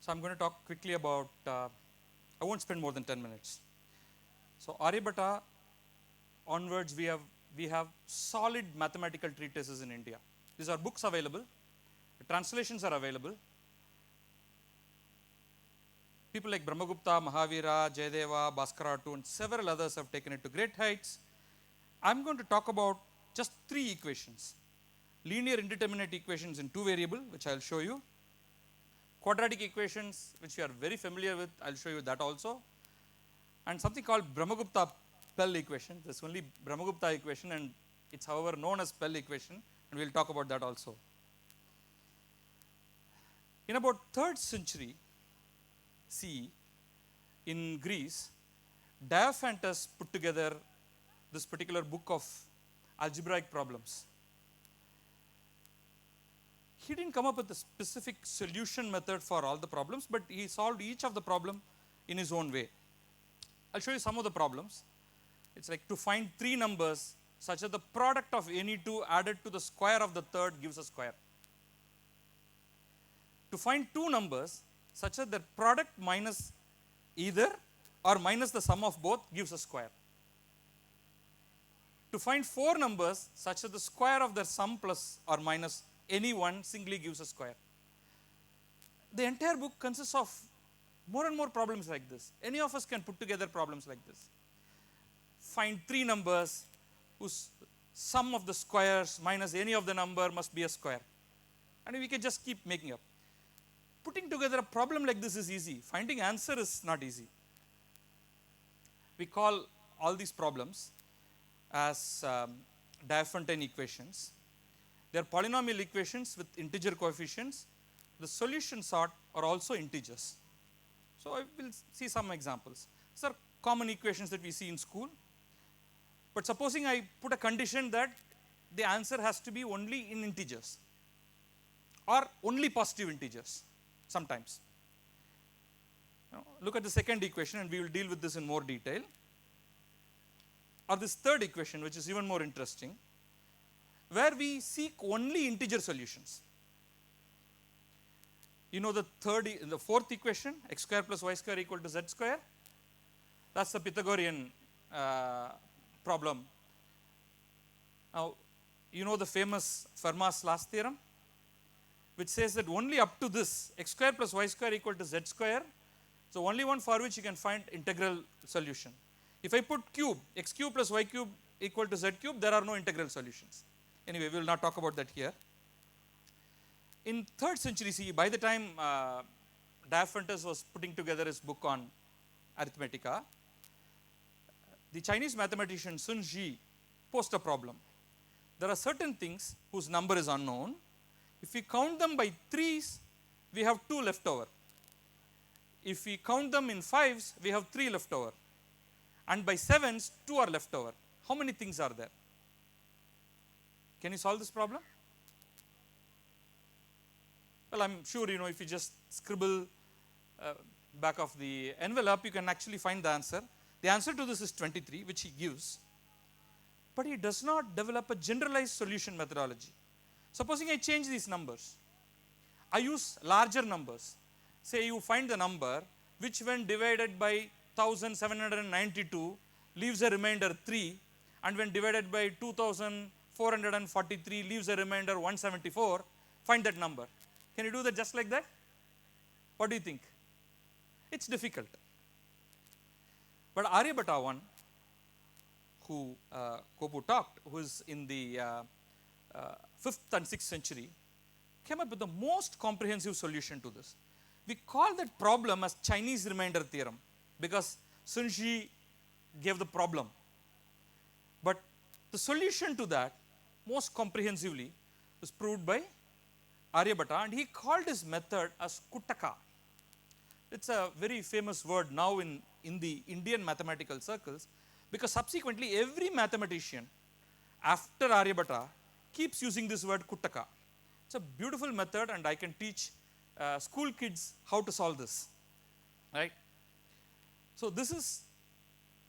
So I'm going to talk quickly about, I won't spend more than 10 minutes. So Aryabhatta onwards, we have solid mathematical treatises in India. These are books available, the translations are available. People like Brahmagupta, Mahavira, Jayadeva, Bhaskara and several others have taken it to great heights. I'm going to talk about just three equations. Linear indeterminate equations in two variable, which I'll show you. Quadratic equations, which you are very familiar with, I'll show you that also. And something called Brahmagupta Pell equation. There's only Brahmagupta equation and it's however known as Pell equation, and we'll talk about that also. In about 3rd century CE in Greece, Diophantus put together this particular book of algebraic problems. He didn't come up with a specific solution method for all the problems, but he solved each of the problem in his own way. I'll show you some of the problems. It's like to find three numbers such that the product of any two added to the square of the third gives a square. To find two numbers such that the product minus either or minus the sum of both gives a square. To find four numbers such that the square of their sum plus or minus any one singly gives a square. The entire book consists of more and more problems like this. Any of us can put together problems like this. Find three numbers whose sum of the squares minus any of the number must be a square. And we can just keep making up. Putting together a problem like this is easy. Finding answer is not easy. We call all these problems as Diophantine equations. They are polynomial equations with integer coefficients. The solution sort are also integers. So I will see some examples. These are common equations that we see in school. But supposing I put a condition that the answer has to be only in integers or only positive integers sometimes. Now, look at the second equation and we will deal with this in more detail. Or this third equation, which is even more interesting, where we seek only integer solutions. You know the fourth equation, x square plus y square equal to z square. That's the Pythagorean problem. Now, you know the famous Fermat's last theorem, which says that only up to this x square plus y square equal to z square, so only one for which you can find integral solution. If I put cube, x cube plus y cube equal to z cube, there are no integral solutions. Anyway, we will not talk about that here. In 3rd century CE, by the time Diophantus was putting together his book on Arithmetica, the Chinese mathematician Sun Zhi posed a problem. There are certain things whose number is unknown. If we count them by threes, we have 2 left over. If we count them in fives, we have 3 left over. And by sevens, 2 are left over. How many things are there? Can you solve this problem? Well, I'm sure if you just scribble back of the envelope, you can actually find the answer. The answer to this is 23, which he gives. But he does not develop a generalized solution methodology. Supposing I change these numbers, I use larger numbers. Say you find the number which when divided by 1792 leaves a remainder 3, and when divided by 2443 leaves a remainder 174, find that number. Can you do that just like that? What do you think? It's difficult. But Aryabhatta one, who Kopu talked, who is in the 5th and 6th century, came up with the most comprehensive solution to this. We call that problem as Chinese remainder theorem because Sun Zhi gave the problem. But the solution to that most comprehensively was proved by Aryabhatta, and he called his method as Kuttaka. It's a very famous word now in the Indian mathematical circles, because subsequently every mathematician after Aryabhatta keeps using this word Kuttaka. It's a beautiful method, and I can teach school kids how to solve this, right? So this is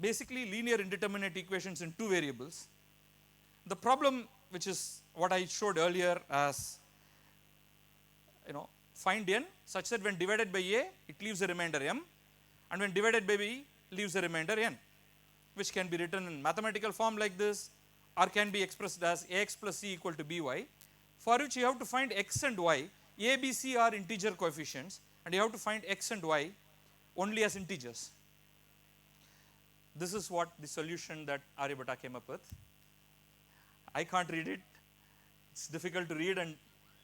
basically linear indeterminate equations in two variables. The problem, which is what I showed earlier as find n such that when divided by a, it leaves a remainder m, and when divided by b, leaves a remainder n, which can be written in mathematical form like this, or can be expressed as ax plus c equal to by, for which you have to find x and y. A, b, c are integer coefficients, and you have to find x and y only as integers. This is what the solution that Aryabhatta came up with. I can't read it. It's difficult to read and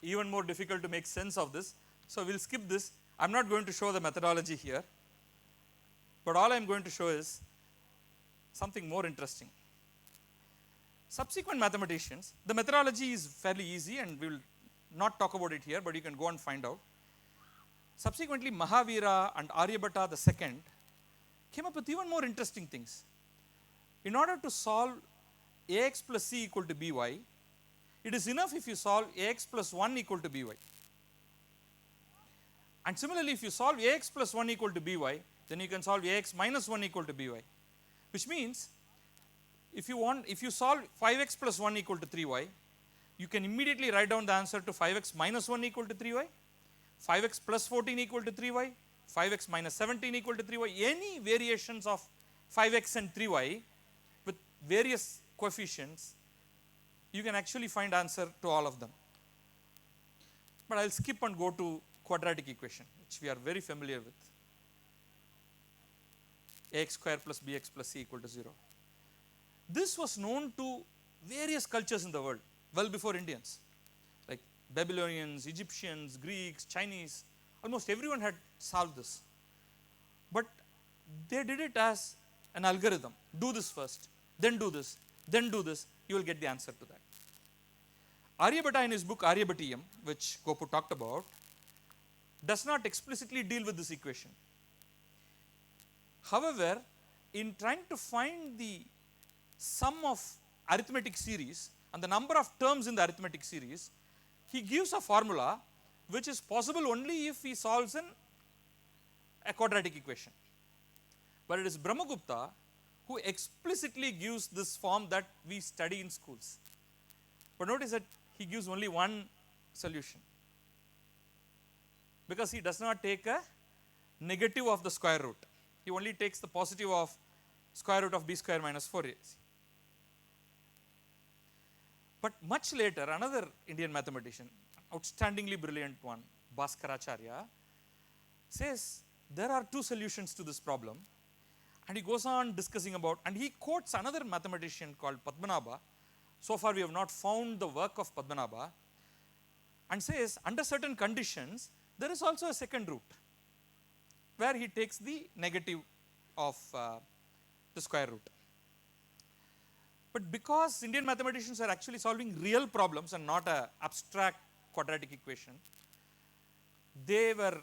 even more difficult to make sense of this. So we'll skip this. I'm not going to show the methodology here, but all I'm going to show is something more interesting. Subsequent mathematicians, the methodology is fairly easy and we will not talk about it here, but you can go and find out. Subsequently, Mahavira and Aryabhatta II came up with even more interesting things. In order to solve ax plus c equal to by, it is enough if you solve ax plus 1 equal to by. And similarly, if you solve ax plus 1 equal to by, then you can solve ax minus 1 equal to by, which means if you solve 5x plus 1 equal to 3y, you can immediately write down the answer to 5x minus 1 equal to 3y, 5x plus 14 equal to 3y, 5x minus 17 equal to 3y, any variations of 5x and 3y with various coefficients, you can actually find answer to all of them. But I will skip and go to quadratic equation, which we are very familiar with. Ax square plus bx plus c equal to 0. This was known to various cultures in the world well before Indians, like Babylonians, Egyptians, Greeks, Chinese. Almost everyone had solved this. But they did it as an algorithm. Do this first, then do this, then do this. You will get the answer to that. Aryabhatta in his book Aryabhatiyam, which Gopu talked about, does not explicitly deal with this equation. However, in trying to find the sum of arithmetic series and the number of terms in the arithmetic series, he gives a formula which is possible only if he solves a quadratic equation. But it is Brahmagupta who explicitly gives this form that we study in schools. But notice that he gives only one solution, because he does not take a negative of the square root. He only takes the positive of square root of b square minus 4ac. But much later, another Indian mathematician, outstandingly brilliant one, Bhaskaracharya, says there are two solutions to this problem, and he goes on discussing about, and he quotes another mathematician called Padmanabha. So far we have not found the work of Padmanabha, and says under certain conditions there is also a second root where he takes the negative of the square root. But because Indian mathematicians are actually solving real problems and not an abstract quadratic equation, they were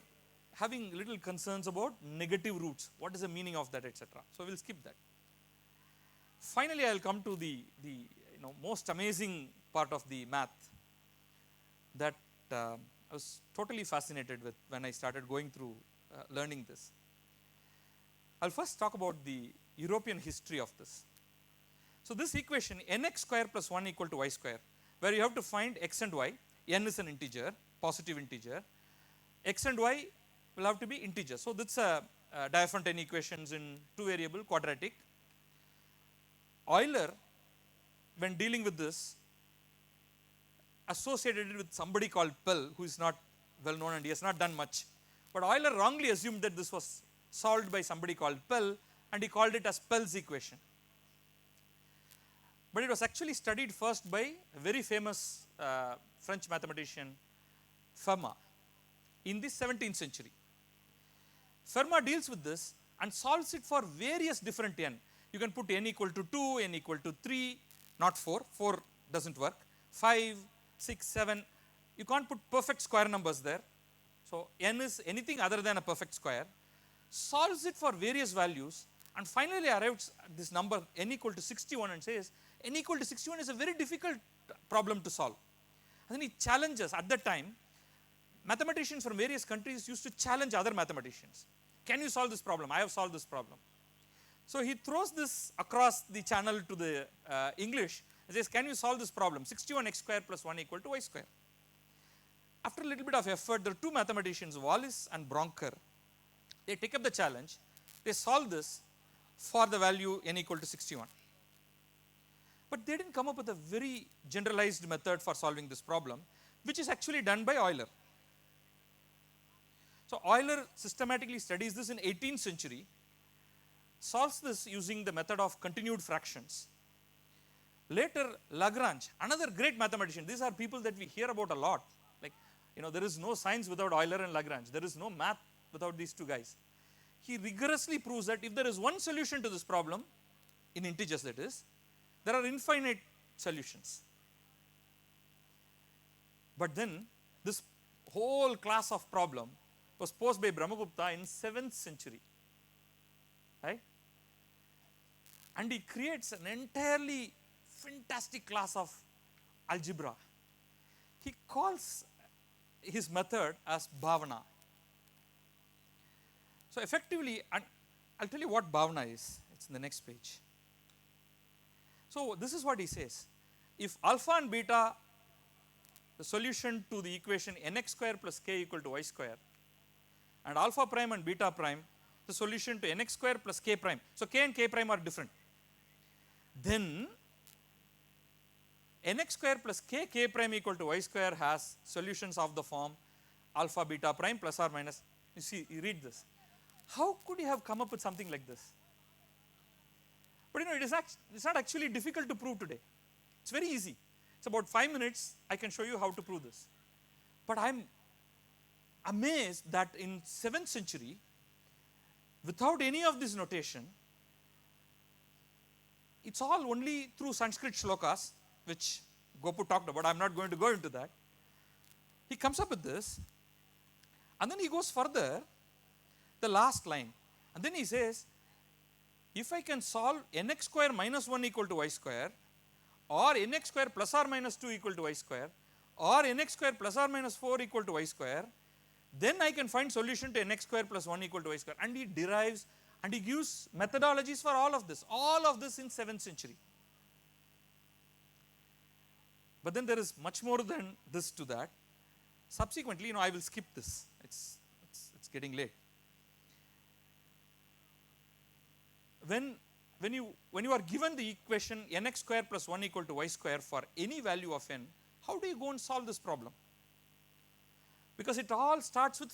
having little concerns about negative roots. What is the meaning of that, etc. So we will skip that. Finally, I will come to the most amazing part of the math that I was totally fascinated with when I started going through learning this. I will first talk about the European history of this. So this equation nx square plus 1 equal to y square, where you have to find x and y, n is an integer, positive integer, x and y will have to be integers. So this is a Diophantine equations in two variable quadratic. Euler, when dealing with this, associated it with somebody called Pell, who is not well known and he has not done much. But Euler wrongly assumed that this was solved by somebody called Pell, and he called it as Pell's equation. But it was actually studied first by a very famous French mathematician, Fermat, in the 17th century. Fermat deals with this and solves it for various different n. You can put n equal to 2, n equal to 3, not 4, 4 doesn't work, 5, 6, 7. You can't put perfect square numbers there. So n is anything other than a perfect square. Solves it for various values and finally arrives at this number n equal to 61 and says n equal to 61 is a very difficult problem to solve. And then he challenges, at that time, mathematicians from various countries used to challenge other mathematicians. Can you solve this problem? I have solved this problem. So he throws this across the channel to the English and says, can you solve this problem? 61x square plus 1 equal to y square. After a little bit of effort, there are two mathematicians, Wallis and Broncker. They take up the challenge. They solve this for the value n equal to 61. But they didn't come up with a very generalized method for solving this problem, which is actually done by Euler. So Euler systematically studies this in 18th century, solves this using the method of continued fractions. Later, Lagrange, another great mathematician. These are people that we hear about a lot. Like, there is no science without Euler and Lagrange. There is no math without these two guys. He rigorously proves that if there is one solution to this problem, in integers that is, there are infinite solutions. But then, this whole class of problem was posed by Brahmagupta in 7th century. Right? And he creates an entirely fantastic class of algebra. He calls his method as Bhavana. So effectively, and I'll tell you what Bhavana is. It's in the next page. So this is what he says. If alpha and beta, the solution to the equation nx square plus k equal to y square, and alpha prime and beta prime, the solution to nx square plus k prime. So k and k prime are different. Then nx square plus k prime equal to y square has solutions of the form alpha beta prime plus or minus. You see, you read this. How could you have come up with something like this? But it's not actually difficult to prove today. It's very easy. It's about 5 minutes. I can show you how to prove this. But I'm amazed that in 7th century, without any of this notation, it's all only through Sanskrit shlokas, which Gopu talked about. I'm not going to go into that. He comes up with this, and then he goes further, the last line, and then he says, if I can solve nx square minus 1 equal to y square, or nx square plus or minus 2 equal to y square, or nx square plus or minus 4 equal to y square, then I can find solution to nx square plus 1 equal to y square. And he derives and he gives methodologies for all of this in 7th century. But then there is much more than this to that. Subsequently, I will skip this. It's getting late. When you are given the equation nx square plus 1 equal to y square for any value of n, how do you go and solve this problem? Because it all starts with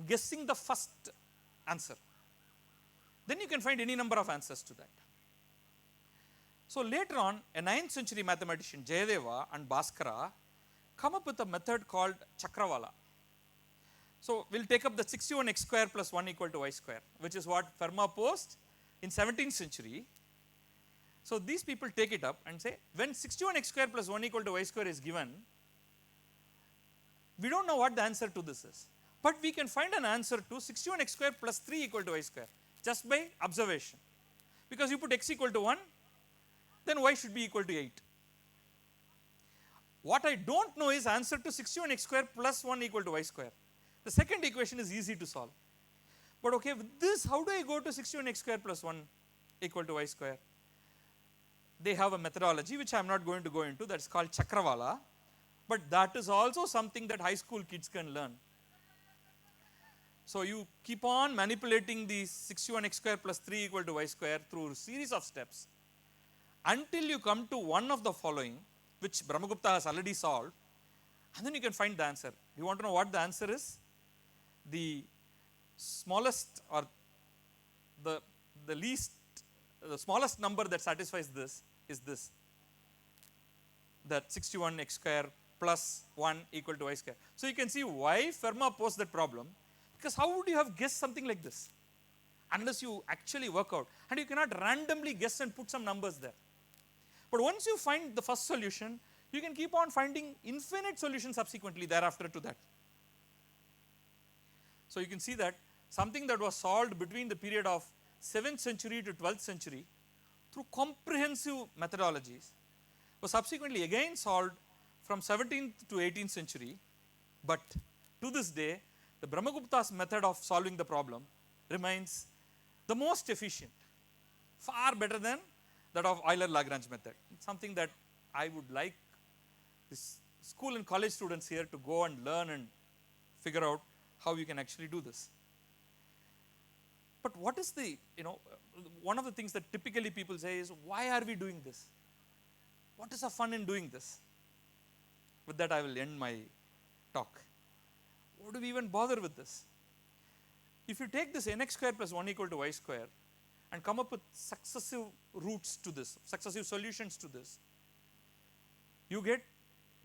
guessing the first answer. Then you can find any number of answers to that. So later on, a 9th century mathematician Jayadeva and Bhaskara come up with a method called Chakravala. So we'll take up the 61x square plus 1 equal to y square, which is what Fermat posed in 17th century. So these people take it up and say, when 61x square plus 1 equal to y square is given, we don't know what the answer to this is, but we can find an answer to 61x square plus 3 equal to y square just by observation. Because you put x equal to 1, then y should be equal to 8. What I don't know is answer to 61x square plus 1 equal to y square. The second equation is easy to solve. But okay, with this, how do I go to 61x square plus 1 equal to y square? They have a methodology which I am not going to go into, that's called Chakravala, but that is also something that high school kids can learn. So you keep on manipulating the 61x square plus 3 equal to y square through a series of steps until you come to one of the following, which Brahmagupta has already solved, and then you can find the answer. You want to know what the answer is? The smallest or the smallest number that satisfies this is this, that 61x square plus 1 equal to y square. So you can see why Fermat posed that problem, because how would you have guessed something like this unless you actually work out, and you cannot randomly guess and put some numbers there. But once you find the first solution, you can keep on finding infinite solutions subsequently thereafter to that. So you can see that something that was solved between the period of 7th century to 12th century through comprehensive methodologies was subsequently again solved from 17th to 18th century, but to this day the Brahmagupta's method of solving the problem remains the most efficient, far better than that of Euler-Lagrange method. It's something that I would like this school and college students here to go and learn and figure out how you can actually do this. But what is the, one of the things that typically people say is, why are we doing this? What is the fun in doing this? With that, I will end my talk. What do we even bother with this? If you take this nx square plus 1 equal to y square and come up with successive roots to this, successive solutions to this, you get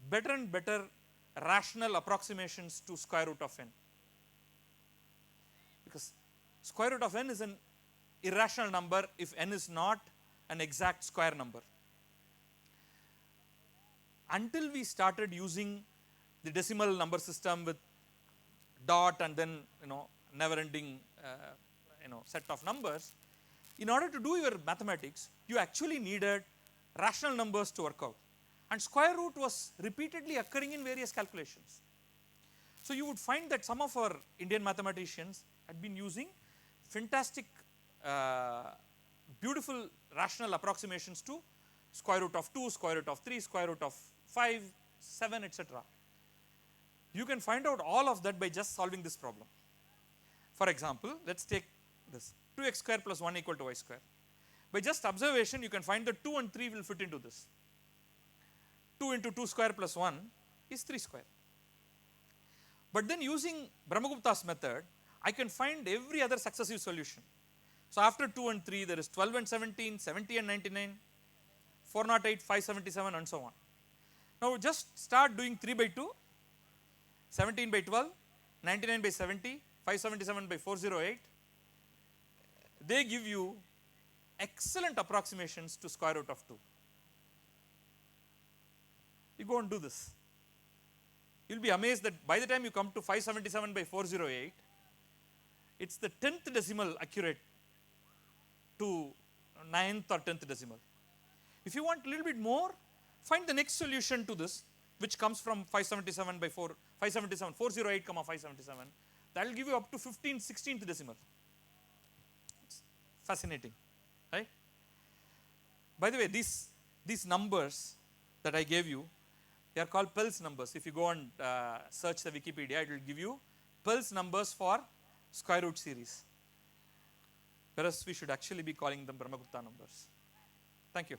better and better rational approximations to square root of n. Because square root of n is an irrational number if n is not an exact square number. Until we started using the decimal number system with dot and then never ending set of numbers, in order to do your mathematics, you actually needed rational numbers to work out, and square root was repeatedly occurring in various calculations. So you would find that some of our Indian mathematicians had been using fantastic beautiful rational approximations to square root of 2, square root of 3, square root of 5, 7, etc. You can find out all of that by just solving this problem. For example, let us take this 2x square plus 1 equal to y square. By just observation, you can find that 2 and 3 will fit into this. 2 into 2 square plus 1 is 3 square. But then using Brahmagupta's method, I can find every other successive solution. So after 2 and 3, there is 12 and 17, 70 and 99, 408, 577 and so on. Now just start doing 3 by 2, 17 by 12, 99 by 70, 577 by 408. They give you excellent approximations to square root of 2. You go and do this. You will be amazed that by the time you come to 577 by 408, it is the 10th decimal accurate to 9th or 10th decimal. If you want a little bit more, find the next solution to this, which comes from 577 by 577, 408, 577. That will give you up to 15th, 16th decimal. It's fascinating, right? By the way, these numbers that I gave you, they are called Pell's numbers. If you go and search the Wikipedia, it will give you Pell's numbers for square root series. Whereas we should actually be calling them Brahmagupta numbers. Thank you.